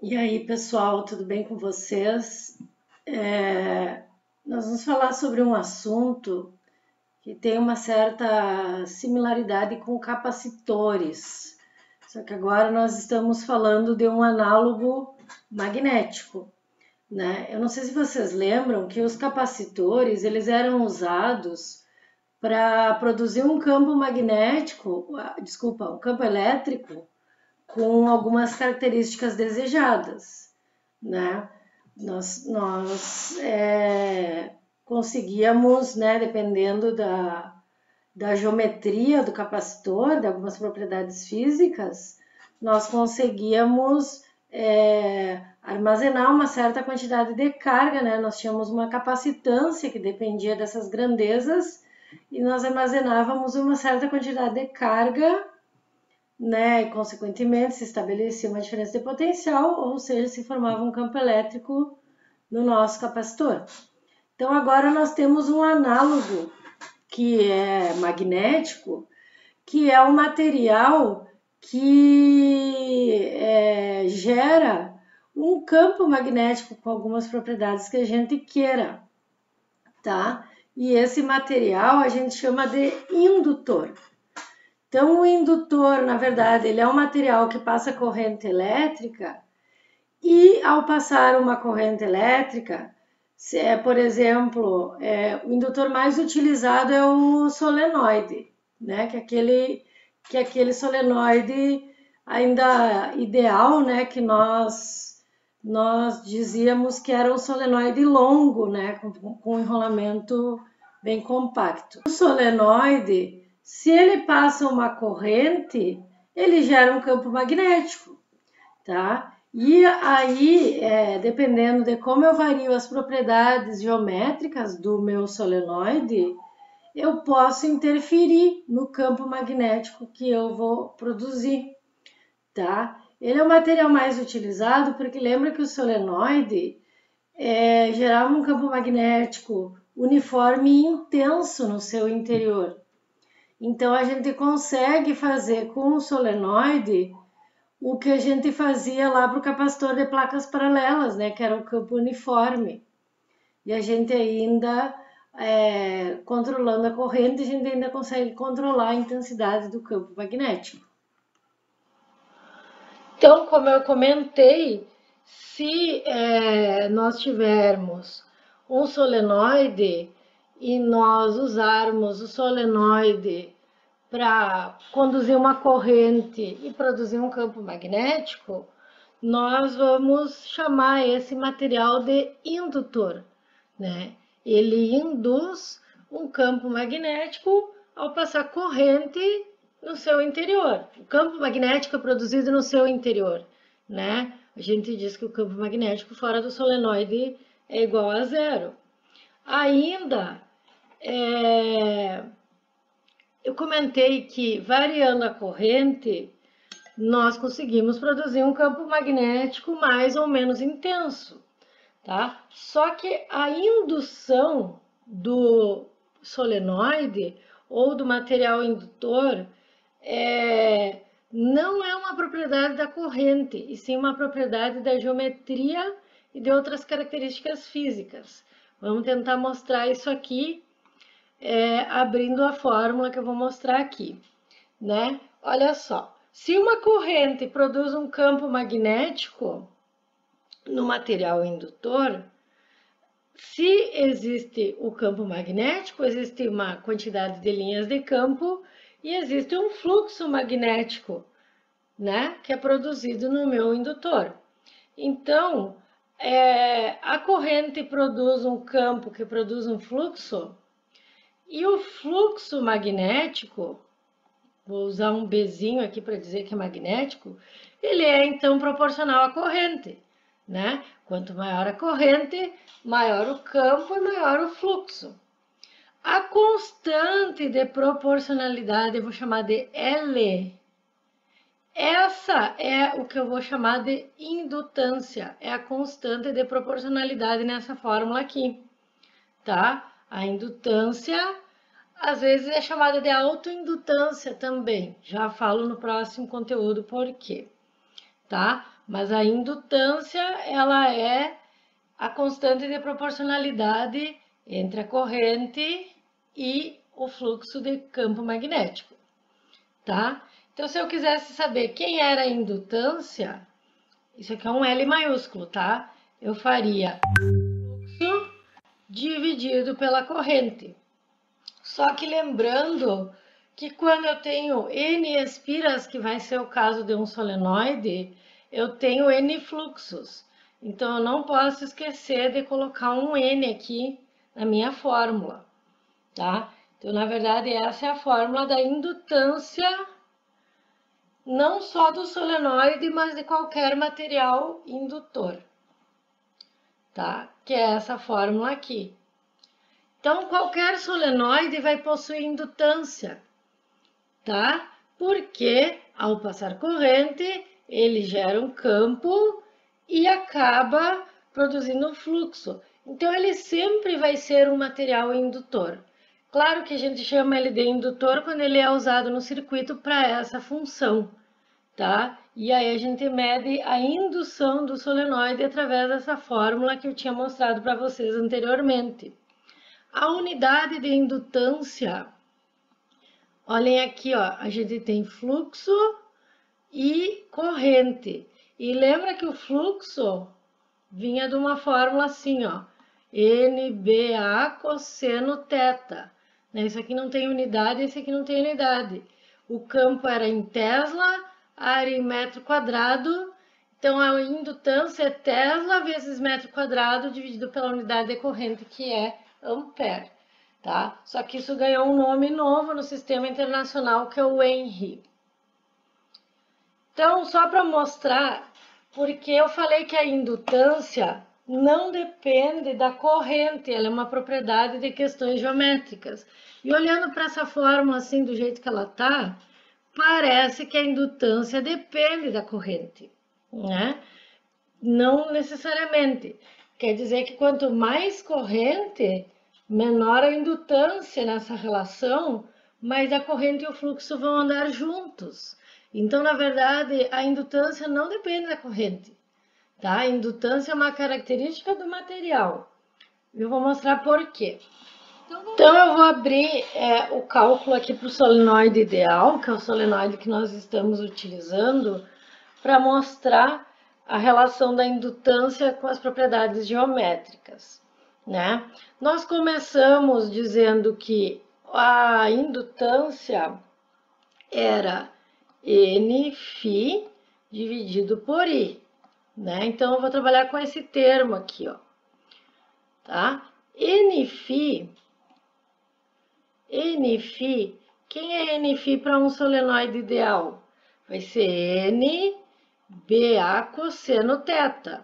E aí, pessoal, tudo bem com vocês? Nós vamos falar sobre um assunto que tem uma certa similaridade com capacitores, só que agora nós estamos falando de um análogo magnético, né? Eu não sei se vocês lembram que os capacitores eles eram usados para produzir um campo magnético, um campo elétrico com algumas características desejadas, né? Nós conseguíamos, né, dependendo da geometria do capacitor, de algumas propriedades físicas, nós conseguíamos armazenar uma certa quantidade de carga, né? Nós tínhamos uma capacitância que dependia dessas grandezas e nós armazenávamos uma certa quantidade de carga, né, e consequentemente se estabelecia uma diferença de potencial, ou seja, se formava um campo elétrico no nosso capacitor. Então agora nós temos um análogo que é magnético, que é um material que gera um campo magnético com algumas propriedades que a gente queira, tá? E esse material a gente chama de indutor. Então, o indutor, na verdade, ele é um material que passa corrente elétrica e, ao passar uma corrente elétrica, por exemplo, o indutor mais utilizado é o solenoide, né? Que é aquele solenoide ainda ideal, né? Que nós dizíamos que era um solenoide longo, né? Com enrolamento bem compacto. O solenoide, se ele passa uma corrente, ele gera um campo magnético, tá? E aí, dependendo de como eu vario as propriedades geométricas do meu solenoide, eu posso interferir no campo magnético que eu vou produzir, tá? Ele é o material mais utilizado porque lembra que o solenoide gerava um campo magnético uniforme e intenso no seu interior. Então, a gente consegue fazer com o solenoide o que a gente fazia lá para o capacitor de placas paralelas, né? Que era o campo uniforme. E a gente ainda, controlando a corrente, a gente ainda consegue controlar a intensidade do campo magnético. Então, como eu comentei, se nós tivermos um solenoide e nós usarmos o solenoide para conduzir uma corrente e produzir um campo magnético, nós vamos chamar esse material de indutor, né? Ele induz um campo magnético ao passar corrente no seu interior. O campo magnético é produzido no seu interior, né? A gente diz que o campo magnético fora do solenoide é igual a zero. Ainda, eu comentei que variando a corrente, nós conseguimos produzir um campo magnético mais ou menos intenso, tá? Só que a indução do solenoide ou do material indutor não é uma propriedade da corrente, e sim uma propriedade da geometria e de outras características físicas. Vamos tentar mostrar isso aqui, abrindo a fórmula que eu vou mostrar aqui, né? Olha só, se uma corrente produz um campo magnético no material indutor, se existe o campo magnético, existe uma quantidade de linhas de campo e existe um fluxo magnético, né, que é produzido no meu indutor. Então, a corrente produz um campo que produz um fluxo e o fluxo magnético, vou usar um Bzinho aqui para dizer que é magnético, ele é então proporcional à corrente, né? Quanto maior a corrente, maior o campo e maior o fluxo. A constante de proporcionalidade eu vou chamar de L. Essa é o que eu vou chamar de indutância, é a constante de proporcionalidade nessa fórmula aqui, tá? A indutância às vezes é chamada de autoindutância também. Já falo no próximo conteúdo por quê, tá? Mas a indutância, ela é a constante de proporcionalidade entre a corrente e o fluxo de campo magnético, tá? Então, se eu quisesse saber quem era a indutância, isso aqui é um L maiúsculo, tá? Eu faria fluxo dividido pela corrente. Só que lembrando que quando eu tenho N espiras, que vai ser o caso de um solenoide, eu tenho N fluxos. Então, eu não posso esquecer de colocar um N aqui na minha fórmula, tá? Então, na verdade, essa é a fórmula da indutância, não só do solenoide, mas de qualquer material indutor, tá? Que é essa fórmula aqui. Então, qualquer solenoide vai possuir indutância, tá? Porque, ao passar corrente, ele gera um campo e acaba produzindo fluxo. Então, ele sempre vai ser um material indutor. Claro que a gente chama ele de indutor quando ele é usado no circuito para essa função, tá? E aí a gente mede a indução do solenoide através dessa fórmula que eu tinha mostrado para vocês anteriormente. A unidade de indutância, olhem aqui, ó, a gente tem fluxo e corrente. E lembra que o fluxo vinha de uma fórmula assim, ó, NBA cosseno θ. Isso aqui não tem unidade, esse aqui não tem unidade. O campo era em Tesla, a área em metro quadrado. Então, a indutância é Tesla vezes metro quadrado dividido pela unidade de corrente, que é ampere, tá? Só que isso ganhou um nome novo no sistema internacional, que é o Henry. Então, só para mostrar, porque eu falei que a indutância não depende da corrente, ela é uma propriedade de questões geométricas. E olhando para essa fórmula assim, do jeito que ela tá, parece que a indutância depende da corrente, né? Não necessariamente. Quer dizer que quanto mais corrente, menor a indutância nessa relação, mas a corrente e o fluxo vão andar juntos. Então, na verdade, a indutância não depende da corrente, tá? A indutância é uma característica do material. Eu vou mostrar por quê. Então, eu vou abrir o cálculo aqui para o solenoide ideal, que é o solenoide que nós estamos utilizando, para mostrar a relação da indutância com as propriedades geométricas, né? Nós começamos dizendo que a indutância era Nφ dividido por I, né? Então, eu vou trabalhar com esse termo aqui, ó, tá? Nφ, quem é Nφ para um solenoide ideal? Vai ser NBA cosseno θ,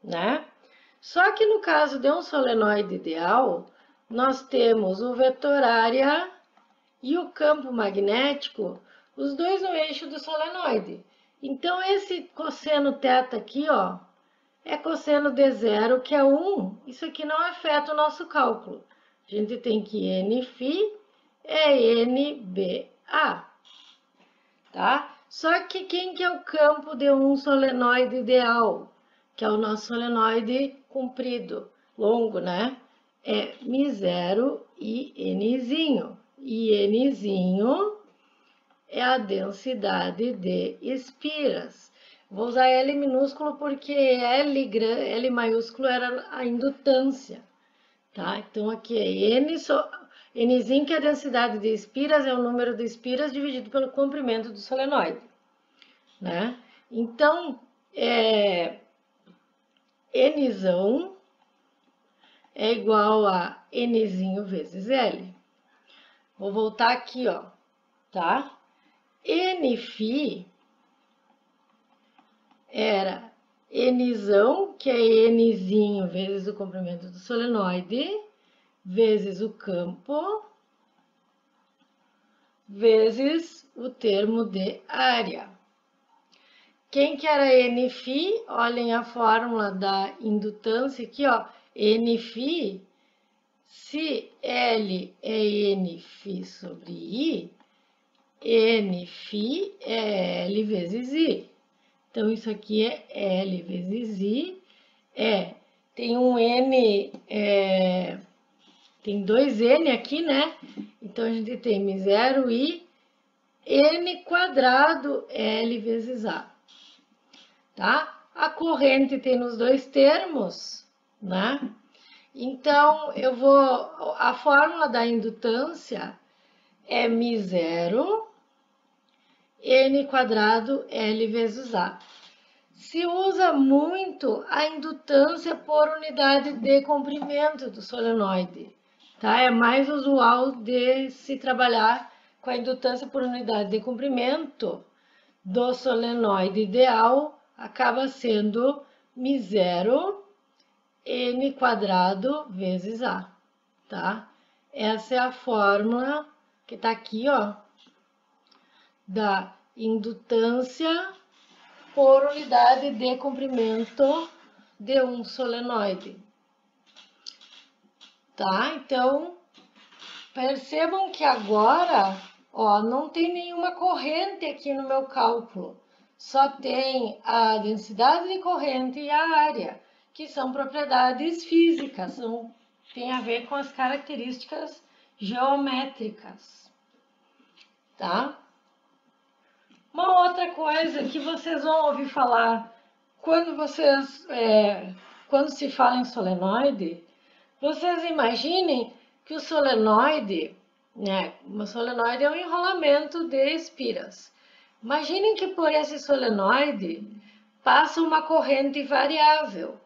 né? Só que no caso de um solenoide ideal, nós temos o vetor área e o campo magnético, os dois no eixo do solenoide. Então, esse cosseno θ aqui, ó, é cosseno de zero, que é 1. Isso aqui não afeta o nosso cálculo. A gente tem que Nφ é NBA, tá? Só que quem que é o campo de um solenoide ideal? Que é o nosso solenoide comprido, longo, né? É μ0 e Nzinho. E Nzinho é a densidade de espiras. Vou usar L minúsculo porque L maiúsculo era a indutância, tá? Então, aqui é Nzinho, que é a densidade de espiras, é o número de espiras dividido pelo comprimento do solenoide, né? Então, Nzão é igual a Nzinho vezes L. Vou voltar aqui, ó, tá? Nφ era Nzão, que é Nzinho vezes o comprimento do solenoide, vezes o campo, vezes o termo de área. Quem que era Nφ? Olhem a fórmula da indutância aqui, ó. Nφ, se L é Nφ sobre I, Nφ é L vezes I. Então, isso aqui é L vezes I, tem um N, tem dois N aqui, né? Então, a gente tem M0I, N quadrado L vezes A, tá? A corrente tem nos dois termos, né? Então, a fórmula da indutância é μ0, N quadrado L vezes A. Se usa muito a indutância por unidade de comprimento do solenoide, tá? É mais usual de se trabalhar com a indutância por unidade de comprimento do solenoide ideal, acaba sendo μ0 N quadrado vezes A, tá? Essa é a fórmula que tá aqui, ó, da indutância por unidade de comprimento de um solenoide, tá? Então, percebam que agora, ó, não tem nenhuma corrente aqui no meu cálculo, só tem a densidade de corrente e a área, que são propriedades físicas, tem a ver com as características geométricas, tá? Uma outra coisa que vocês vão ouvir falar quando se fala em solenoide, vocês imaginem que o solenoide, né? O solenoide é um enrolamento de espiras. Imaginem que por esse solenoide passa uma corrente variável.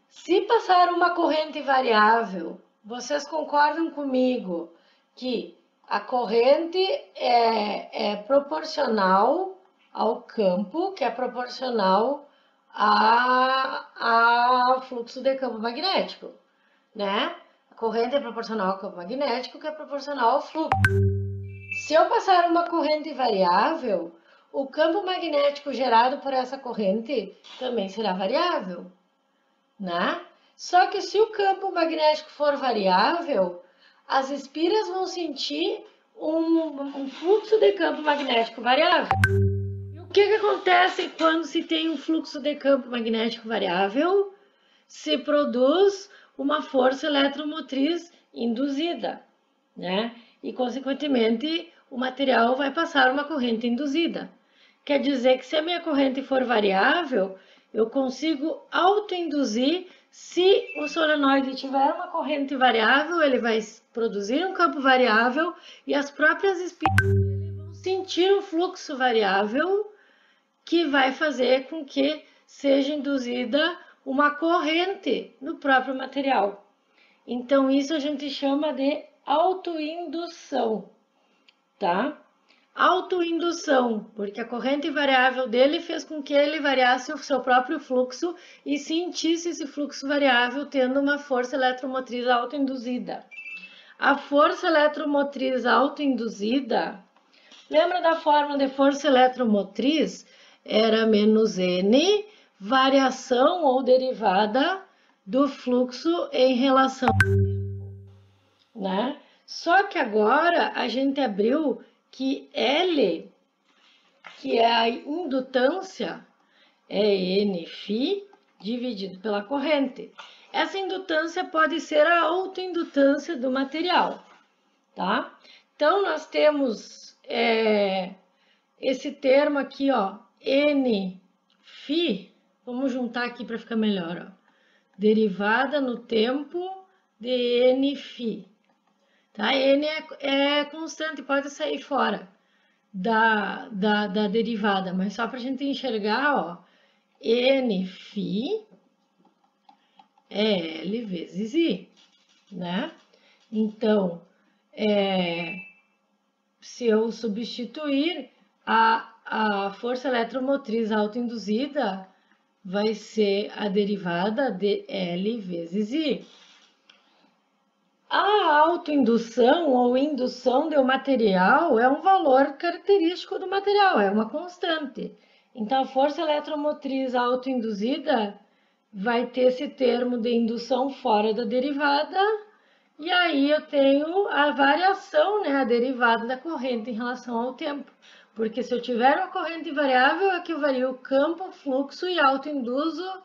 Se passar uma corrente variável, vocês concordam comigo que a corrente é proporcional ao campo, que é proporcional ao fluxo de campo magnético, né? A corrente é proporcional ao campo magnético, que é proporcional ao fluxo. Se eu passar uma corrente variável, o campo magnético gerado por essa corrente também será variável, né? Só que se o campo magnético for variável, as espiras vão sentir um fluxo de campo magnético variável. E o que acontece quando se tem um fluxo de campo magnético variável? Se produz uma força eletromotriz induzida, né? E, consequentemente, o material vai passar uma corrente induzida. Quer dizer que se a minha corrente for variável, eu consigo autoinduzir. Se o solenoide tiver uma corrente variável, ele vai produzir um campo variável e as próprias espiras vão sentir um fluxo variável que vai fazer com que seja induzida uma corrente no próprio material. Então, isso a gente chama de autoindução, tá? Autoindução, porque a corrente variável dele fez com que ele variasse o seu próprio fluxo e sentisse esse fluxo variável tendo uma força eletromotriz autoinduzida. A força eletromotriz autoinduzida, lembra da fórmula de força eletromotriz? Era menos N, variação ou derivada do fluxo em relação ao tempo, né? Só que agora a gente abriu que L, que é a indutância, é Nφ dividido pela corrente. Essa indutância pode ser a autoindutância do material, tá? Então, nós temos esse termo aqui, ó, Nφ, vamos juntar aqui para ficar melhor, ó. Derivada no tempo de Nφ. Tá? N é constante, pode sair fora da derivada, mas só para a gente enxergar, ó, Nφ é L vezes I, né? Então, se eu substituir a força eletromotriz autoinduzida, vai ser a derivada de L vezes I. A autoindução ou indução do material é um valor característico do material, é uma constante. Então, a força eletromotriz autoinduzida vai ter esse termo de indução fora da derivada, e aí eu tenho a variação, né, a derivada da corrente em relação ao tempo. Porque se eu tiver uma corrente variável, aqui eu vario o campo, fluxo e autoinduzo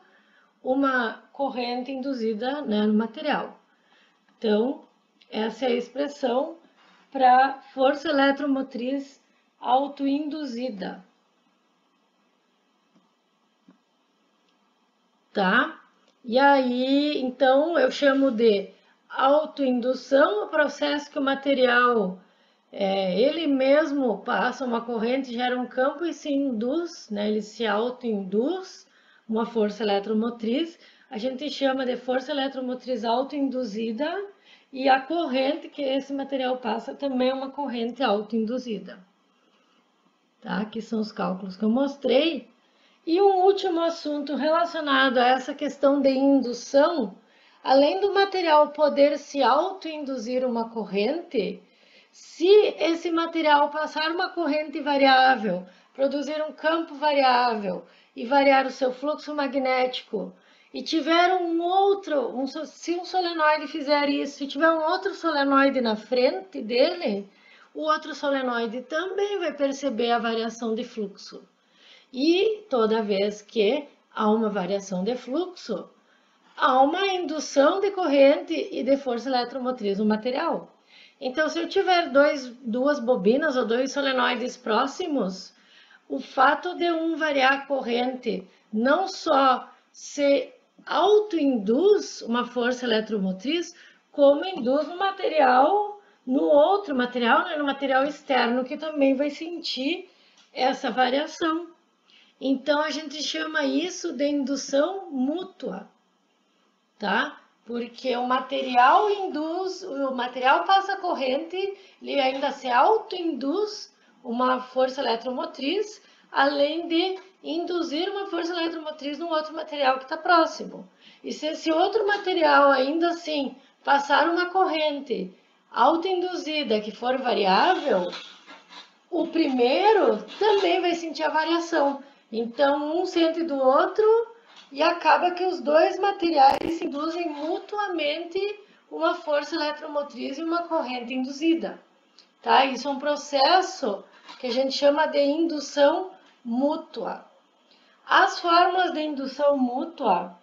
uma corrente induzida, né, no material. Então, essa é a expressão para força eletromotriz autoinduzida. Tá? E aí, então, eu chamo de autoindução o processo que o material, ele mesmo passa uma corrente, gera um campo e se induz, né? Ele se autoinduz uma força eletromotriz. A gente chama de força eletromotriz autoinduzida e a corrente que esse material passa também é uma corrente autoinduzida. Tá? Aqui são os cálculos que eu mostrei. E um último assunto relacionado a essa questão de indução, além do material poder se autoinduzir uma corrente, se esse material passar uma corrente variável, produzir um campo variável e variar o seu fluxo magnético, e tiver se um solenoide fizer isso, e tiver um outro solenoide na frente dele, o outro solenoide também vai perceber a variação de fluxo. E toda vez que há uma variação de fluxo, há uma indução de corrente e de força eletromotriz no material. Então, se eu tiver duas bobinas ou dois solenoides próximos, o fato de um variar a corrente não só se autoinduz uma força eletromotriz, como induz no outro material, né, no material externo, que também vai sentir essa variação. Então, a gente chama isso de indução mútua, tá? Porque o material passa corrente, ele ainda se autoinduz uma força eletromotriz, além de induzir uma força eletromotriz no outro material que está próximo. E se esse outro material ainda assim passar uma corrente autoinduzida que for variável, o primeiro também vai sentir a variação. Então, um sente do outro e acaba que os dois materiais induzem mutuamente uma força eletromotriz e uma corrente induzida. Tá? Isso é um processo que a gente chama de indução mútua. As fórmulas de indução mútua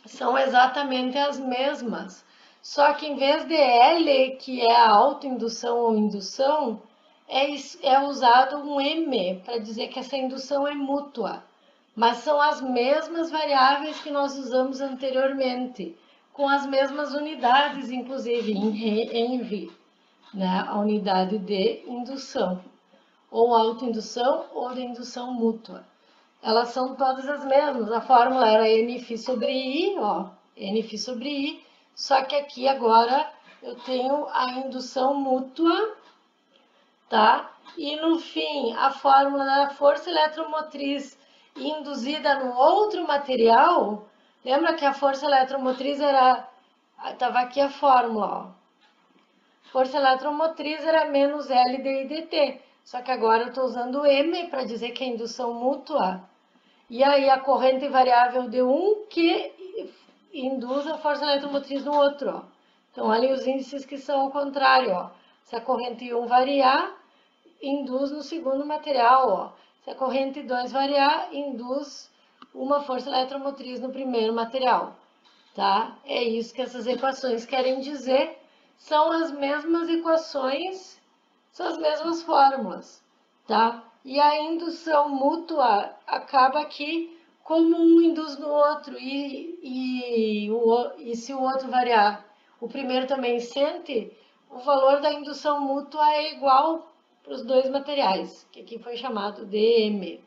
são exatamente as mesmas, só que em vez de L, que é a autoindução ou indução, é usado um M para dizer que essa indução é mútua, mas são as mesmas variáveis que nós usamos anteriormente, com as mesmas unidades, inclusive em ENV, né? A unidade de indução, ou autoindução ou de indução mútua. Elas são todas as mesmas, a fórmula era NΦ sobre I, ó, NΦ sobre I, só que aqui agora eu tenho a indução mútua, tá? E no fim, a fórmula da força eletromotriz induzida no outro material, lembra que a força eletromotriz estava aqui a fórmula, ó. Força eletromotriz era menos L dI dt, só que agora eu estou usando M para dizer que é indução mútua. E aí a corrente variável de um que induz a força eletromotriz no outro, ó. Então, olhem os índices que são ao contrário, ó. Se a corrente 1 variar, induz no segundo material, ó. Se a corrente 2 variar, induz uma força eletromotriz no primeiro material, tá? É isso que essas equações querem dizer. São as mesmas equações, são as mesmas fórmulas, tá? E a indução mútua acaba que, como um induz no outro e se o outro variar, o primeiro também sente, o valor da indução mútua é igual para os dois materiais, que aqui foi chamado de M.